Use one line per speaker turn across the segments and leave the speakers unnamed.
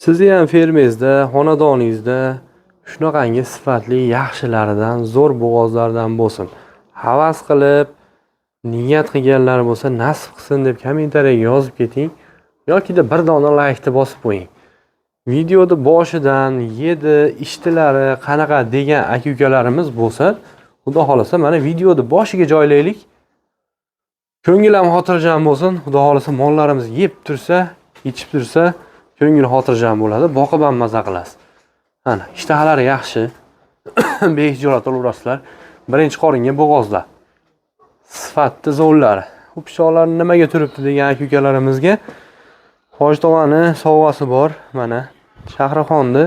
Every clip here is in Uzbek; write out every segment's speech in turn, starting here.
Sizni ham fermangizda, xonadoningizda shunaqangi sifatli yaxshilaridan, zo'r bo'g'ozlardan bo'lsin. Havas qilib, niyat qilganlar bo'lsa, nasib qilsin deb kommentariyaga yozib keting yoki-da bir dona laykni bosib qo'ying. Videoda boshidan yedi, ishtilari qanaqa degan aka-ukalarimiz bo'lsa, xudo xolasa mana videoda boshiga joylaylik. Ko'ngil ham xotirjam bo'lsin. Xudo xolasa mollarimiz yeb tursa, ichib tursa, ko'ngil xotirjam bo'ladi, boqib ham maza qilasiz. Mana, ishtahalari yaxshi. Behijolat olaverasizlar. Birinchi qoringa bo'g'ozlar. Sifatli zo'rlar. Bu pichoqlarni nimaga turibdi degan aka-ukalarimizga Hoji tog'ani sovg'asi bor. Mana Shahrixonni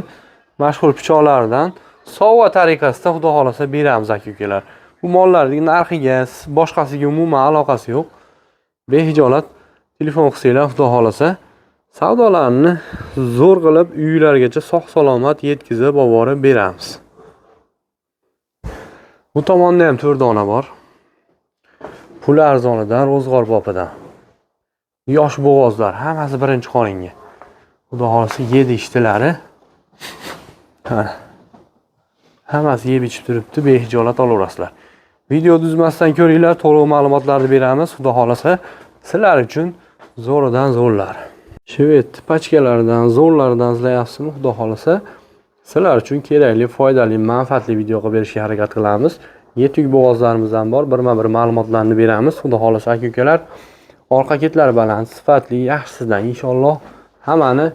mashhur pichoqlaridan sovg'a tariqasida xudo xolasa beramiz aka-ukalar. Bu mollarning narxiga, boshqasiga umuman aloqasi yo'q. Behijolat telefon qilsanglar, xudo xolasa savdolarni zo'r qilib uylargacha sog'-salomat yetkazib olib beramiz. Bu tomonda ham 4 dona bor. Pul arzonidan, ro'zg'or bopidan. Yosh bo'g'ozlar, hammasi birinchi qoringa. Xudo xolasa 7 ishtilari. Hammasi yeb ichib turibdi, behijolat olaverasizlar. Video uzmasdan ko'ringlar, to'liq ma'lumotlarni beramiz. Xudo xolasa sizlar uchun zo'ridan zo'rlar. Shvet pachkalaridan, zo'rlardan izlayapsizmi? Xudo xolasa sizlar uchun kerakli, foydali, manfaatli video qilib berishga harakat qilamiz. Yetuk bo'g'ozlarimiz ham bor, birma-bir ma'lumotlarni beramiz. Xudo xolasa aka-ukalar, orqa ketlari baland, sifatli, yaxshisidan inshaalloh hammani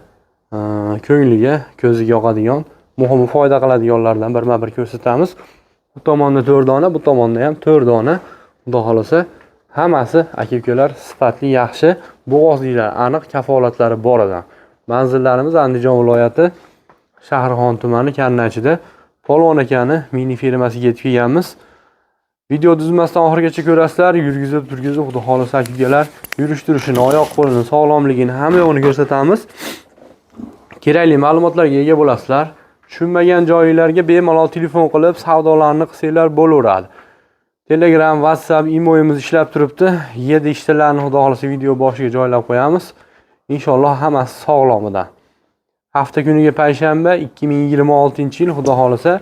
ko'ngliga, ko'ziga yoqadigan, muhimi foyda qiladiganlardan birma-bir ko'rsatamiz. Bu tomonda 4 dona, bu tomonda ham 4 dona. Xudo xolasa hammasi aka-ukalar sifatli, yaxshi bo'g'ozliklar, aniq kafolatlari bor ekan. Manzillarimiz Andijon viloyati Shahrixon tumani Kannachida Polvon akani mini fermasiga yetib kelganmiz. Video uzmasdan oxirigacha ko'rasizlar, yurgizib turgizib, xudo xolasa aka-ukalar yurish turishini, oyoq qo'lini, sog'lomligini hamma yo'qini ko'rsatamiz. Kerakli ma'lumotlarga ega bo'lasizlar. Tushunmagan joylarga bemalol telefon qilib savdolarni qilsanglar bo'laveradi. Telegram, WhatsApp, imoyimiz ishlab turibdi. 7 ishtalarni xudo xolasa video boshiga joylab qo'yamiz. Inshaalloh hammasi sog'lomidan. Hafta kuniga payshanba 2026-yil xudo xolasa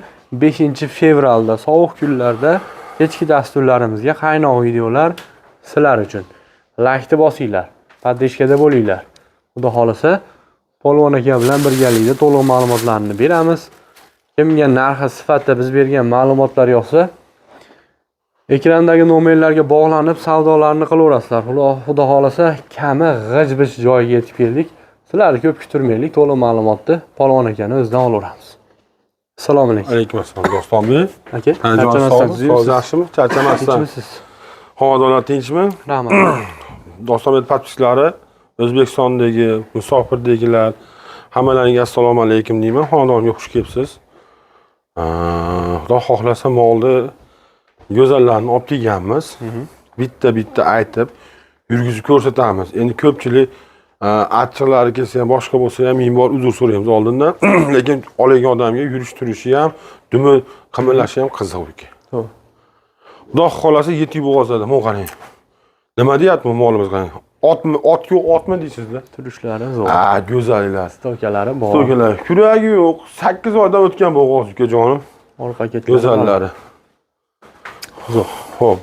5-fevralda sovuq kunlarda kechki dasturlarimizga qaynoq videolar sizlar uchun. Laykni bosinglar, podpishkada bo'linglar. Xudo xolasa Polvon aka bilan birgalikda to'liq ma'lumotlarni beramiz. Kimga narxi sifatida biz bergan ma'lumotlar yoqsa, ekrandagi nomerlarga bog'lanib savdolarni qilaverasizlar. Xudo xolasa kami g'ij-bij joyiga yetib keldik. Sizlarni ko'p kuttirmaylik, to'liq ma'lumotni Polvon akani o'zidan olaveramiz. Assalomu alaykum.
Alaykum assalom do'stonlar.
Aka,
charchamasdan, yaxshimi? Charchamasdan.
Tinchmisiz?
Xonadonlar tinchmi?
Rahmat.
Do'stonlar podpiskalari, O'zbekistondagi musofirdagilar, hammalaringizga assalomu alaykum deyman. Xonadonga xush kelibsiz. Xudo xohlasa molni go'zallarni olib kelganmiz. Bitta aytib yurgizib ko'rsatamiz. Endi ko'pchilik achchiqlari kelsa ham, boshqa bo'lsa ham ming bor uzr so'raymiz oldindan. Lekin olgan odamga yurish turishi ham, dumi qimirlashi ham qiziq ekan.
To'g'ri.
Xudo xohlasa yetik bo'g'ozlarda mo' qarang. Nima deyapti molimiz qarang? Otmi deysizlar?
Turishlari zo'r.
Go'zallar.
Stokalari bor.
Stokalar. Kuragi yo'q. 8 oydan o'tgan bo'g'oz ukajonim.
Orqa ketlari.
Go'zallari. Zo'r. Xo'p.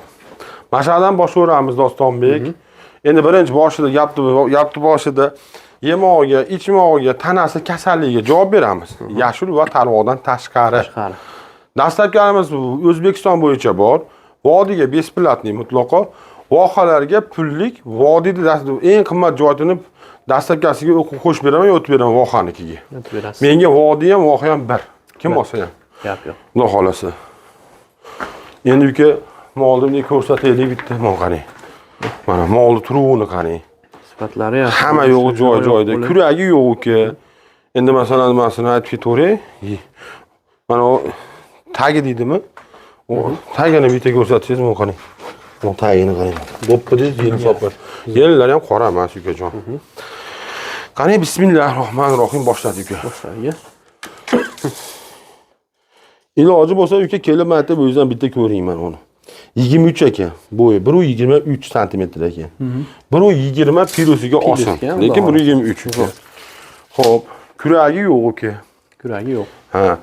Mashaqdan boshlayveramiz Dostonbek. Endi birinchi boshida yapti boshida yemog'iga, ichmog'iga, tanasi kasalligiga javob beramiz. Yashil va tarvoqdan tashqari. Dastlabkamiz O'zbekiston bo'yicha bor. Vodiyga besplatniy mutlaqo. Vohalarga pullik, vodiyda eng qimmat joyini dastlabkasiga qo'shib beraman, o'tib beraman vohanikiga.
O'tib berasiz.
Menga vodiy ham, voha ham bir. Kim olsa ham.
Gap yo'q.
Xudo xolasa. Endi uka molni ko'rsataylik bitta mol qarang. Mana molni turuvini qarang.
Sifatlari yaxshi.
Hamma yo'q joy-joyida. Kuragi yo'q uka. Endi masalan aytib ketaveray. Mana o tagi deydimi? O tagini bitta ko'rsatishingiz mumkin qarang. Bu tagini qarang. Bo'ppidiz yeni sopir. Yellar ham qora emas ukajon. Qarang, bismillahirrohmanirrohim boshladik uka.
Boshladik.
Iloji bo'lsa uka kelib marta bu yuzdan bitta ko'ring men uni. 23 ekan bo'yi, 1.23 sm ekan. 1.20 pirusiga oson. Lekin 1.23. Xo'p, kuragi yo'q uka.
Kuragi yo'q.
Ha.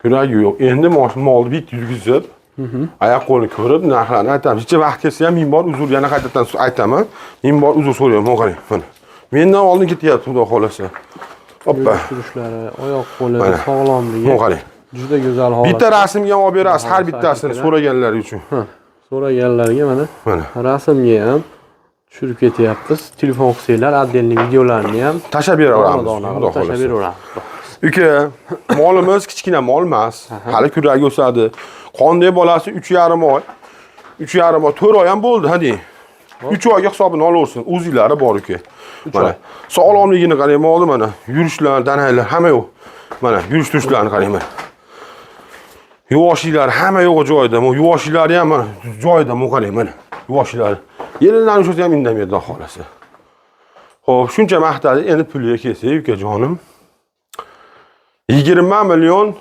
Kuragi yo'q. Endi molni bit yurgizib, oyoq qo'lini ko'rib, narxlarni aytamiz. Hech vaqt kelsa ham ming bor uzr yana qaytadan aytaman. Ming bor uzr so'rayman, qarang. Mana. Mendan oldin ketyapti, xudo xolasa. Hoppa.
Turishlari, oyoq qo'li sog'lomligi.
Qarang.
Juda go'zal holat.
Bitta rasmga olib berasiz har bittasini so'raganlar uchun.
So'raganlarga mana
Mana.
rasmga ham tushirib ketyapmiz. Telefon qilsanglar, отдельный videolarni ham
Tashlab beraveramiz.
dona-dona tashlab beraveramiz.
Uka, molimiz kichkina mol emas. Hali kuragi o'sadi. Qonday bolasi 3,5 oy. 3,5 oy, 4 oy ham bo'ldi, hading. 3 oyga hisobini olaversin. O'zilari bor uka. Mana. Sog'lomligini qarang, molni mana. Yurishlar, danaylar hamma yo'q. Mana, yurish turishlarini qarang mana. Yuvoshlari hamma yo'q joyida. Bu yuvoshlari ham mana joyida, bu qarang mana. Yuvoshlari. Yeridan o'shasi ham indamaydi, xudo xolasa. Xo'p, shuncha maqtadi, endi pulga kelsak, ukajonim. 20 million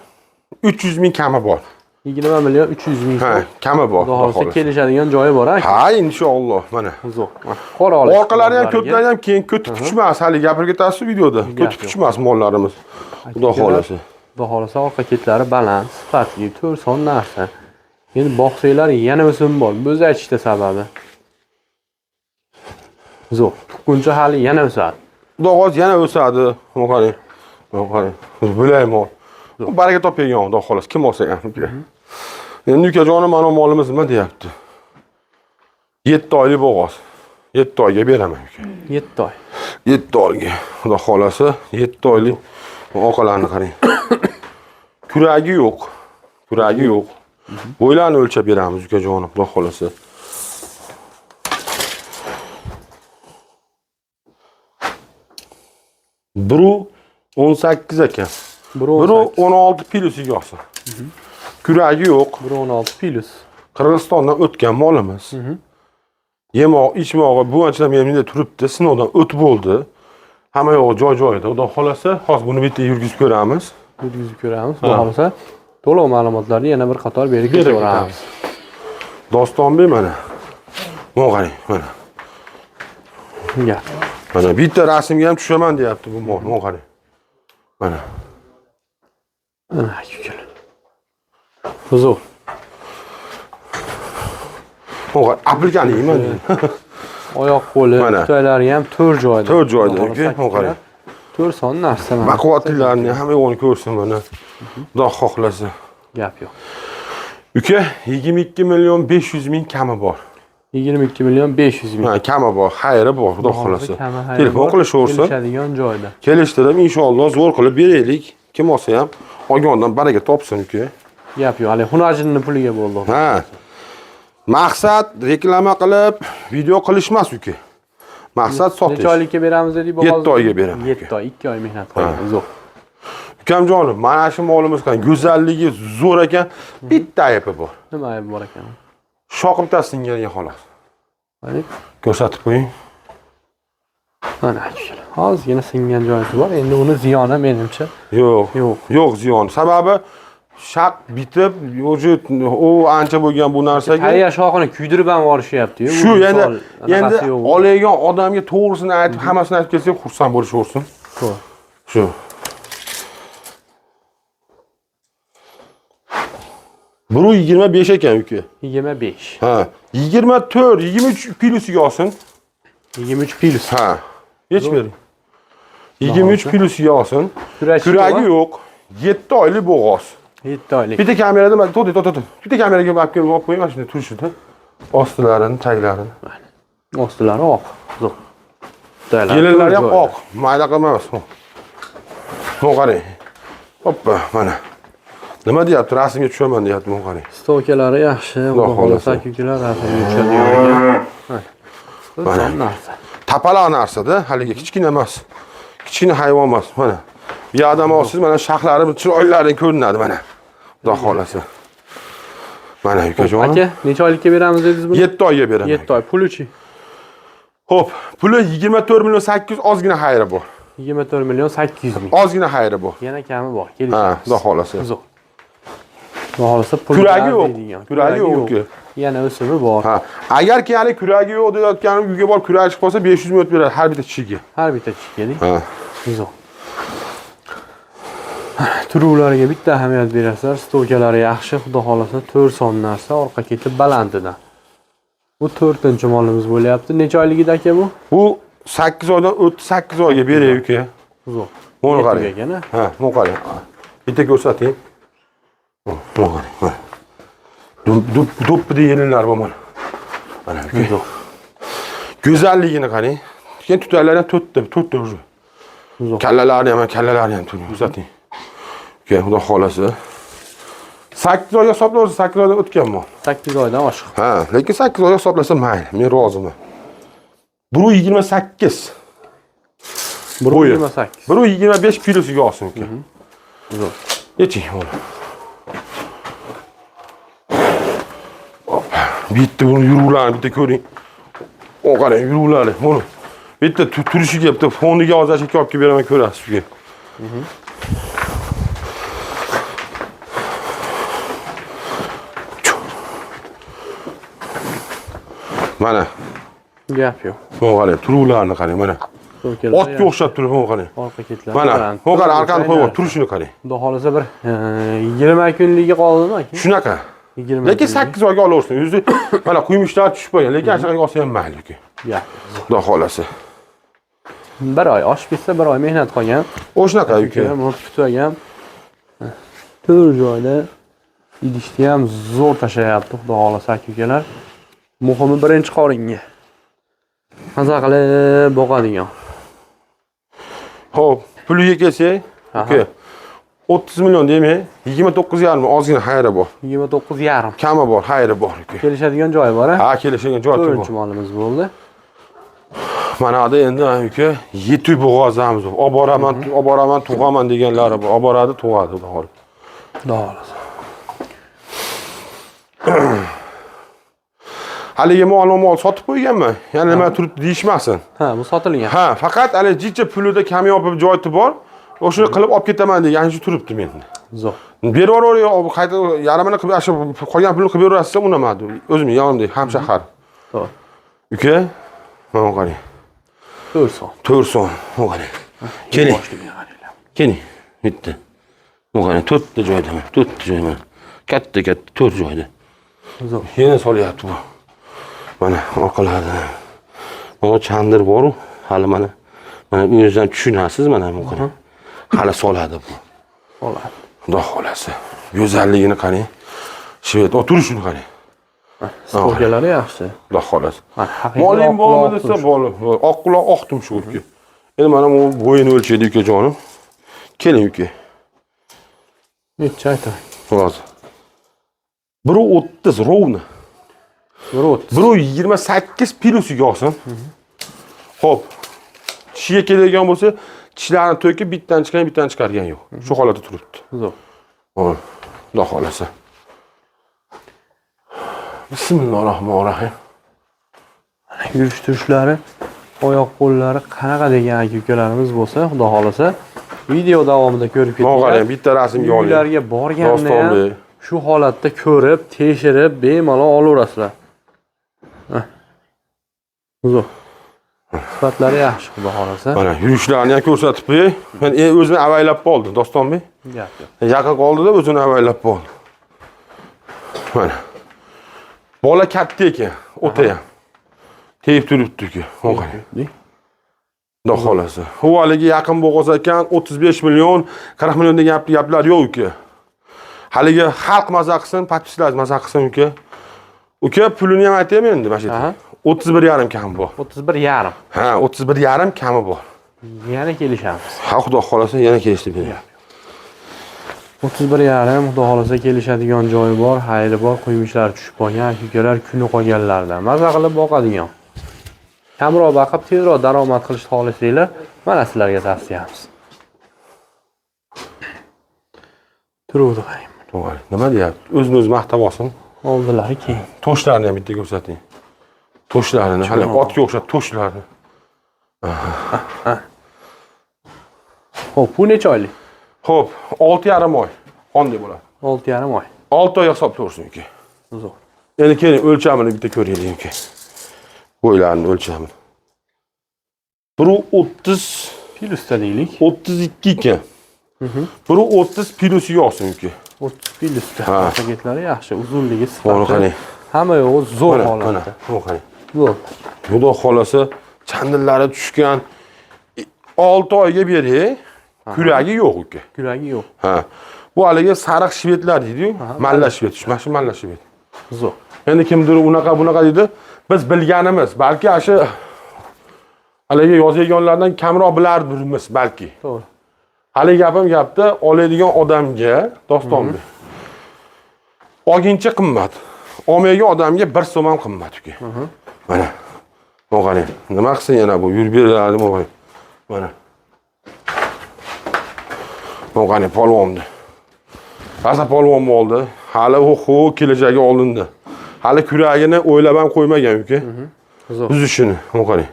300 ming kami bor.
20 million 300 ming.
Ha, kami bor.
Xudo xolasa kelishadigan joyi bor, ha?
Ha, inshaalloh, mana.
Zo'r. Qora olish.
Orqalari ham ko'pdan ham keyin ko'tib tushmas, hali gapirib ketasiz videoda. Ko'tib tushmas mollarimiz. Xudo xolasa.
Xudo xolasa orqa ketlari baland, sifatli, 4 son narsa. Endi boqsanglar yana o'sim bor. O'zi aytishda sababi. Zo'r. Tuqquncha hali yana o'sadi.
Xudo xolasa yana o'sadi. Qarang. Qarang. Bilaymi? Baraka topgan, xudo xolasa. Kim olsa ham. Endi ukajonim mana molimiz nima deyapti? 7 oylik bo'g'oz. 7 oyga beraman uka.
7 oy.
7 oyga. Xudo xolasa 7 oylik oqalarni qarang. Kuragi yo'q. Kuragi yo'q. Bo'ylarni o'lchab beramiz ukajonim, xudo xolasa. Biri 18 ekan. Biri 16 plus olsin. Kuragi yo'q.
16 plus.
Qirg'izistondan o'tgan molimiz. Yemoq, ichmog'i bu anchadan menimda turibdi, sinovdan o'tib bo'ldi. Hamma yo'q joy-joyida. Xudo xolasa, hozir buni bitta yurgizib ko'ramiz.
Yurgizib ko'ramiz. Xudo xolasa to'liq ma'lumotlarni yana bir qator berib ketaveramiz.
Dostonbek mana. Mana qarang, mana.
Bunga.
Mana bitta rasmga ham tushaman deyapti bu mol. Mana qarang. Mana.
Ana yukil. Zo'r.
Mana aplikani yeyman.
Oyoq qo'li, to'ylari ham 4 joyda.
4 joyda. Mana qarang.
4 son narsa mana.
Baquvvatliklarini hamma yo'qni ko'rsin mana. Xudo xohlasa.
Gap yo'q.
Uka 22 million 500 ming kami bor.
22 million 500 ming.
Ha, kami bor, xayri bor, xudo xohlasa. Telefon qilishaversin.
Kelishadigan joyda.
Kelishtirib, inshaalloh zo'r qilib beraylik. Kim olsa ham olgandan baraka topsin uka.
Gap yo'q, hali hunarchining puliga bo'ldi.
Ha. Maqsad reklama qilib, video qilish emas uka. Maqsad sotish.
Necha oylikka beramiz dedik, bobo?
7 oyga beraman.
7 oy, 2 oy mehnat qilamiz. Zo'r.
Ukamjonim, mana shu molimiz qani go'zalligi zo'r ekan, bitta aybi bor.
Nima aybi bor ekan?
Shoqib tasinganga xolos.
Mana
ko'rsatib qo'ying.
Mana shu. Hozirgina singan joyi bor. Endi uni ziyoni menimcha
Yo'q. Yo'q ziyon. Sababi shaq bitib, u ancha bo'lgan bu narsaga.
Tayyor shoxini kuydirib ham yuborishyapti-yu.
Shu endi oladigan odamga to'g'risini aytib, hammasini aytib kelsak, xursand bo'lishaversin. Shu. Buru 25 ekan uka.
25.
Ha, 24, 23 plusiga olsin.
23 plus.
Ha. Hech bering. 23 plusiga olsin. Kuragi yo'q. 7 oylik bo'g'oz.
7 oylik.
Bitta kamerada mana to'xta. Bitta kameraga olib kelib qo'ying mana shunday turishida. Ostilarini, taglarini.
Ostilari oq. Zo'r.
Yelinlari ham oq, mayda qilmas. Mana qarang. Hoppa, mana. Nima deyapti? Rasmga tushaman deyapti, mana qarang.
Stokalari yaxshi, xudo xolasa kukilar rasmga tushadigan. Mana.
Tapaloq narsa-da, haligi kichkina emas. Kichkina hayvon emas, mana. Bir odam olsiz, mana shaxlari, chiroylari ko'rinadi mana. Xudo xolasa. Mana ukajonim.
Aka, necha oylikka beramiz dedingiz buni?
7 oyga beraman.
7 oy. Puli-chi?
Xo'p, puli 24 million 800 ozgina xayri bor.
24 million 800 ming.
Ozgina xayri bor.
Yana kami bor.
Ha, xudo xolasa.
Zo'r. Xudo xolasa pul
Kuragi yo'q. Kuragi yo'q.
Yana o'simi bor.
Ha, agar ki hali kuragi yo'q deyotganim uyga borib kuragi chiqib qolsa 500 ming beradi har bitta kishiga.
Har bitta kishiga.
Ha.
Zo'r. Turuvlariga bitta ahamiyat berasizlar. Stokalari yaxshi, xudo xolasa 4 son narsa, orqa keti balandidan. Bu 4-molimiz bo'lyapti. Necha oyligida aka bu?
Bu 8 oydan 38 oyga beray uka.
Zo'r.
Buni qarang.
Tugagana.
Ha, buni qarang. Bitta ko'rsating. Buni qarang. Do'ppida yelinlar bu mana. Mana uka. Go'zalligini qarang. Keyin tutarlarni to'rtta уже.
Zo'r.
Kallalarni ham ko'rsating. Uka, xudo xolasa. 8 oyga hisoblaysiz, 8 oydan o'tganmi?
8 oydan oshiq.
Ha, lekin 8 oyga hisoblasa mayli, men roziman. 1.28.
1.28.
1.25 kilosiga olsin uka.
Zo'r.
Yeching buni. Bitta buni yuruvlarni bitta ko'ring. O qarang, yuruvlari. Buni bitta turishiga bitta foniga hozir chekib olib beraman, ko'rasiz uka. Mana.
Gap yo'q.
Mana qarang, turuvlarni qarang, mana. Otga o'xshab turib, mana qarang.
Orqa ketlar.
Mana, bu qarang, arkani qo'yib, turishini qarang.
Xudo xolasa bir 20 kunligi qoldimi aka?
Shunaqa.
20
Lekin 8 oyga olaversin. O'zi mana quyumishlar tushib qolgan, lekin ashaqaga olsa ham mayli uka.
Gap.
Xudo xolasa.
Bir oy oshib ketsa, bir oy mehnat qilgan.
O'shanaqa uka.
Buni kutib 4 joyda idishni ham zo'r tashlayapti, xudo xolasa aka-ukalar. Muhimi birinchi qoringa. Maza qilib boqadigan.
Xo'p, puliga kelsak, uka. 30 million demay, 29,5 ozgina xayri bor.
29,5.
Kami bor, xayri bor uka.
Kelishadigan joyi bor, ha?
Ha, kelishadigan joyi bor.
4-molimiz bo'ldi.
Mana da endi uka, yetuy bo'g'ozamiz bor. Olib boraman, tug'aman deganlari bor. Olib boradi, tug'adi, xudo xolasa.
Xudo xolasa.
Haligi mol sotib qo'yganman. Yana nima turibdi deyishmasin.
Ha, bu sotilgan.
Ha, faqat hali jicha pulida kamyob joyi bor. O'shuni qilib olib ketaman degan shu turibdi menda.
Zo'r.
Berib yuboraver, qayta yarimini qilib, shu qolgan pulni qilib beraversa unamadi. O'zim yonimda ham shahar.
To'g'ri.
Uka, mana qarang.
4 son.
4 son. Mana qarang. Keling. Keling. Bitta. Mana qarang, 4 ta joyda. 4 ta joyda. Katta 4 joyda.
Zo'r.
Yana solyapti bu. Mana orqalarida. Mana chandir bor-ku, hali mana o'zingizdan tushunasiz mana bu qarang. Hali soladi bu.
Oladi.
Xudo xolasa. Go'zalligini qarang. Shvet, o'tirishini qarang.
Stokalari yaxshi.
Xudo xolasa.
Haqiqiy
Moling bormi desa, bor. Oq quloq oqdim shu uka. Endi mana bu bo'yini o'lchaydi ukajonim. Keling uka.
Necha aytay?
Hozir. 1.30 rovna.
1.30.
1.28 pilusiga olsin. Xo'p. Tishiga keladigan bo'lsa, tishlarini to'kib bittan chiqargan yo'q. Shu holatda turibdi.
Zo'r.
Xo'p. Xudo xolasa. Bismillahirrohmanirrohim.
Yurish turishlari, oyoq qo'llari qanaqa degan aka-ukalarimiz bo'lsa, xudo xolasa, video davomida ko'rib
Mana qarang,
ketinglar.
bitta rasmga oling.
Uylarga borganda
Dostonbek.
ham shu holatda ko'rib, tekshirib, bemalol olaverasizlar. Zo'r. Sifatlari yaxshi, xudo xolasa.
Mana yurishlarini ham ko'rsatib qo'yay. Men o'zini avaylab qoldi, Dostonbek.
Gap yo'q.
Yaqin qoldida o'zini avaylab qoldi. Mana. Bola katta ekan, o'ta ham. Tegib turibdi-ku. Qarang. Xudo xolasa. U haligi yaqin bo'lsa ekan 35 million, 40 million degan gaplar yo'q uka. Haligi xalq maza qilsin, podpislar maza qilsin uka. Uka pulini ham aytaymi endi mana shu yerda. 31,5 kam bor.
31,5.
Ha, 31,5 kami bor.
Yana kelishamiz.
Ha, xudo xolasa yana kelishdi buni.
31,5 xudo xolasa kelishadigan joyi bor, xayri bor, quyumishlar tushib qolgan, aka-ukalar kuni qolganlardan maza qilib boqadigan. Kamroq baqib, tezroq daromad qilishni xohlasanglar, mana sizlarga tavsiyamiz. Turuvdi qarang.
To'g'ri. Nima deyapti? O'zini-o'zi maqtab olsin.
Oldilari keyin.
Toshlarini ham bitta ko'rsating. Toshlarini, hali otga o'xshab toshlarni.
Xo'p, bu necha oylik?
Xo'p, 6,5 oy. Qanday bo'ladi?
6,5 oy.
6 oy hisoblayversin uka.
Zo'r.
Endi keling, o'lchamini bitta ko'raylik uka. Bo'ylarini o'lchamini. 1.30
Pilusda deylik.
32 ekan. Biri 30 plus yo'qsin uka.
30 plyusda.
Ha.
Paketlari yaxshi, uzunligi,
Mana
sifati.
qarang.
Hamma yo'g'i zo'r
Mana,
holatda.
mana qarang.
Zo'r.
Xudo xolasa chandillari tushgan 6 oyga beri kuragi yo'q uka.
Kuragi yo'q.
Ha. Bu haligi sariq shvedlar deydi-yu, malla shved, mana shu malla shved.
Zo'r.
Endi kimdir unaqa bunaqa deydi. Biz bilganimiz, balki shu haligi yozganlardan kamroq bilarmiz balki.
To'g'ri.
Hali gapim gapda oladigan odamga Dostonbek. Olginchi qimmat. Olmagan odamga 1 so'm ham qimmat uka. Mana. Qarang. Nima qilsin yana bu? Yurib beradi mo'g'ay. Mana. Qarang polvonni. Asa polvon bo'ldi. Hali oxo kelajagi oldinda. Hali kuragini o'ylab ham qo'ymagan uka.
Zo'r.
Buzishini, qarang.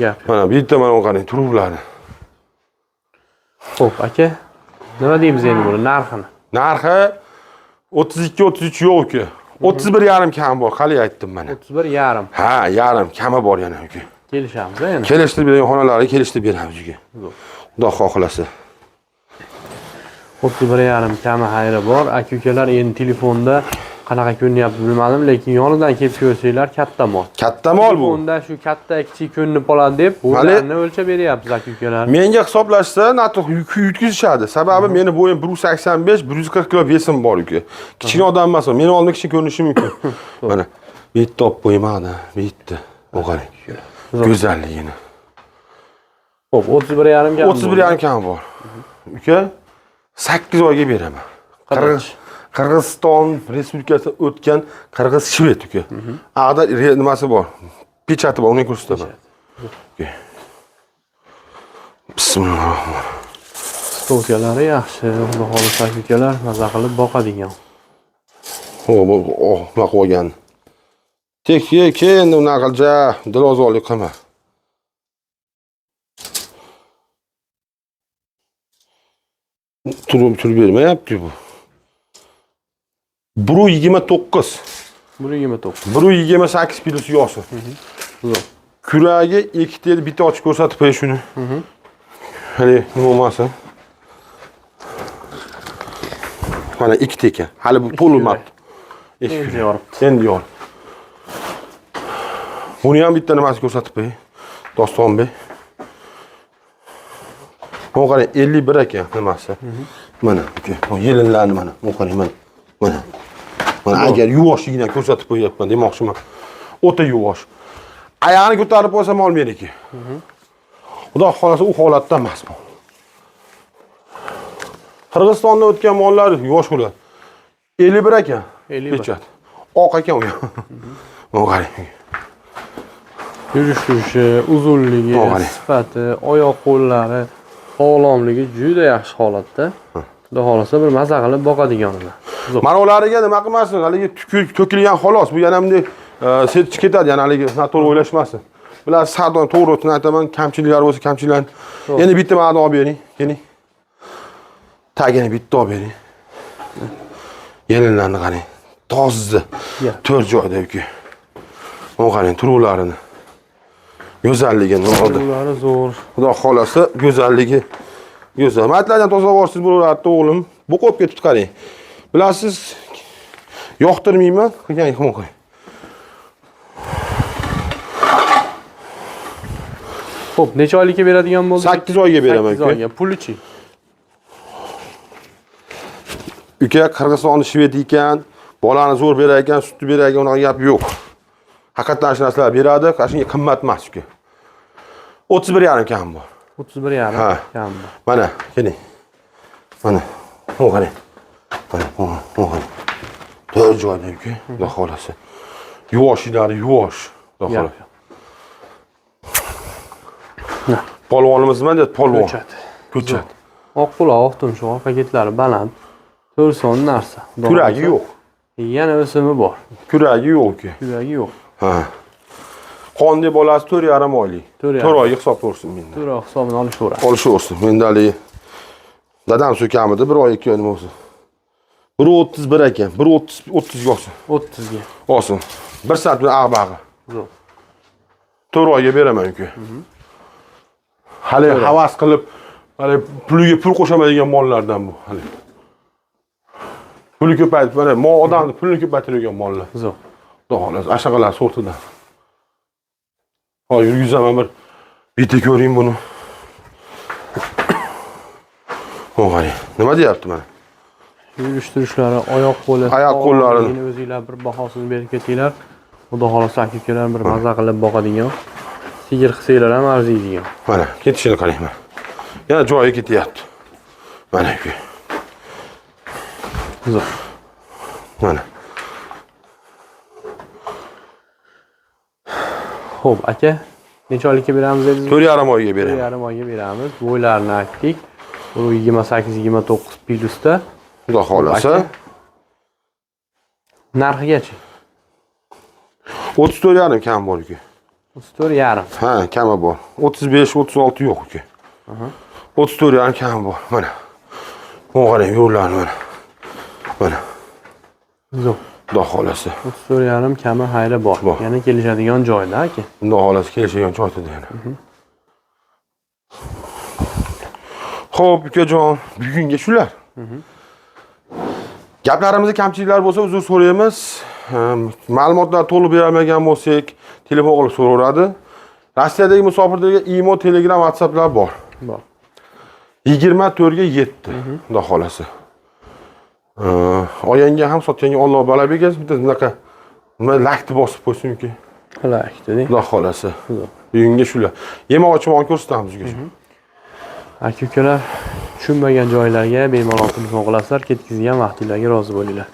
Gap.
Mana bu yerda mana qarang, turuvlari.
Xo'p, aka. Nima deymiz endi buni narxini?
Narxi 32-33 yo'q uka. 31,5 kam bor, qali aytdim mana.
31,5.
Ha, yarim kami bor yana uka.
Kelishamiz endi.
Kelishtirib bergan xonalarga kelishtirib beramiz uka. Xudo xohlasa.
31,5 kami xayri bor. Aka-ukalar endi telefonda qanaqa ko'rinyapti bilmadim, lekin yonidan kelib ko'rsanglar katta mol.
Katta mol bu.
Telefonda shu katta kichik ko'rinib qoladi deb bularni o'lchab beryapmiz aka-ukalar.
Menga hisoblashsa, NATO yutkizishadi. Sababi meni bo'yim 185, 140 kilo besim bor uka. Kichkina odam emasman. Meni oldimda kichik ko'rinishim mumkin. Mana bu yerda olib qo'ymadi, bu yerda. Qarang. Go'zalligini.
Xo'p, 31,5 kam.
31,5 kam bor. Uka 8 oyga beraman. Qirg'iziston Respublikasidan o'tgan qirg'iz shved uka. Aqda nimasi bor? Pechati bor, uni ko'rsataman. Bismillahirrohmanirrohim.
Stokalari yaxshi, xudo xolisa aka-ukalar maza qilib boqadigan.
Nima qo'ygan. Keyin unaqa qilja, dilozorlik qilma. Turib bermayapti bu. 1,29.
1,29.
1,28 plus yo'qsin.
Zo'r.
Kuragi ikkita bitta ochib ko'rsatib qo'y shuni. Hali nima bo'lmasin. Mana ikkita ekan. Hali bu to'lmabdi.
Endi yoribdi.
Endi yor. Buni ham bitta nimasi ko'rsatib qo'y. Dostonbek. Bu qarang 51 ekan nimasi. Mana bu yelinlarni mana. Bu qarang mana. Mana. Mana agar yuvoshligini ko'rsatib qo'yapman demoqchiman. O'ta yuvosh. Oyog'ini ko'tarib qo'ysam ol meniki. Xudo xolasa u holatda emas bu. Qirg'izistonda o'tgan mollar yuvosh bo'ladi. 51 ekan.
51.
Oq ekan u. Bu qarang.
Yurishi, uzunligi, sifati, oyoq qo'llari, sog'lomligi juda yaxshi holatda. Xudo xolasa bir maza qilib boqadiganlar.
Mana ularga nima qilmasin, haligi to'kilgan xolos, bu yana bunday setib ketadi, yana haligi noto'g'ri o'ylashmasin. Bular savdo to'g'ri aytaman, kamchiliklar bo'lsa kamchiliklarni. Endi bitta mana olib bering, keling. Tagini bitta olib bering. Yelinlarni qarang. Toza. 4 joyda uka. Mana qarang, turuvlarini. Go'zalligini oldi.
Turuvlari zo'r.
Xudo xolasa go'zalligi go'zal. Matlardan toza borsiz bo'lardi o'g'lim. Bu qo'yib ketib qarang. Bilasiz, yoqtirmayman, qilgan xom qo'y.
Xo'p, necha oylikka beradigan bo'ldi?
8 oyga beraman uka.
8 oyga. Pulichi.
Uka Qirg'iziston shved ekan, bolani zo'r berar ekan, sutni berar ekan, unaqa gap yo'q. Haqiqatan shu narsalar beradi, qashunga qimmat emas uka. 31,5 kam bor.
31,5 kam bor.
Mana, keling. Mana, bu qarang. Mana, bu qarang. 4 joyda uka, xudo xolasa. Yuvoshlari yuvosh, xudo xolasa. Polvonimizmi deb polvon. Ko'chat.
Oq quloq, oq tumshuq, paketlari baland. 4 son narsa.
Kuragi yo'q.
Yana o'simi bor.
Kuragi yo'q uka.
Kuragi yo'q.
Ha. Qondi bolasi 4,5 oylik. 4 oyga hisob ko'rsin menda.
4 oy hisobini olishaveradi.
Olishaversin. Menda hali dadam so'kamidi 1 oy 2 oy nima bo'lsin. 1,31 ekan. 1,30 yo'qsin.
30 ga.
Olsin. 1 soat bilan ag'bag'i.
Zo'r.
4 oyga beraman uka. Hali havas qilib Hali puliga pul qo'shamaydigan mollardan bu. Hali. Puli ko'payib, mana odamni pulini ko'paytiradigan mollar.
Zo'r.
Xudo xolos, ashaqalar sortidan. Hozir yurgizaman bir bitta ko'ring buni. O'g'ay, nima deyapti mana?
Yurishtirishlari, oyoq qo'li.
Oyoq qo'llari.
O'zinglar bir bahosini berib ketinglar. Xudo xolasa aka-ukalar bir maza qilib boqadigan. Sigir qilsanglar ham arziydigan.
Mana, ketishini qarang mana. Yana joyi ketyapti. Mana shu.
Zo'r.
Mana.
Xo'p, aka, necha oylikka beramiz dedingiz?
4,5 oyga beraman.
4,5 oyga beramiz. Bo'ylarini aytdik. Bu 28-29 plyusda.
Xudo xolasa.
Narxigachi?
34,5 kam bor ku.
34,5.
Ha, kami bor. 35-36 yo'q ku. 34,5 kam bor. Mana. O'g'ay, yo'llarni mana. Mana.
Zo'r.
Xudo xolasa.
34,5 kami hayli bor.
Bor.
Yana kelishadigan joyda aka.
Xudo xolasa kelishgan joyda yana. Xo'p, ukajon, bugunga shular. Gaplarimizda kamchiliklar bo'lsa, uzr so'raymiz. Ma'lumotlar to'liq berolmagan bo'lsak, telefon qilib so'raveradi. Rossiyadagi musofirlarga imo, Telegram, WhatsApplar bor.
Bor.
24 ga 7. Xudo xolasa. Oyanga ham sotganga Alloh balo bersin. Bitta bunaqa nima lakni bosib qo'ysinki.
Lakni.
Xudo xolasa. Bugunga shular. Yemoq-ichmoq ko'rsatamiz ukajon.
Aka-ukalar tushunmagan joylarga bemalol telefon qilasizlar, ketkizgan vaqtinglarga rozi bo'linglar.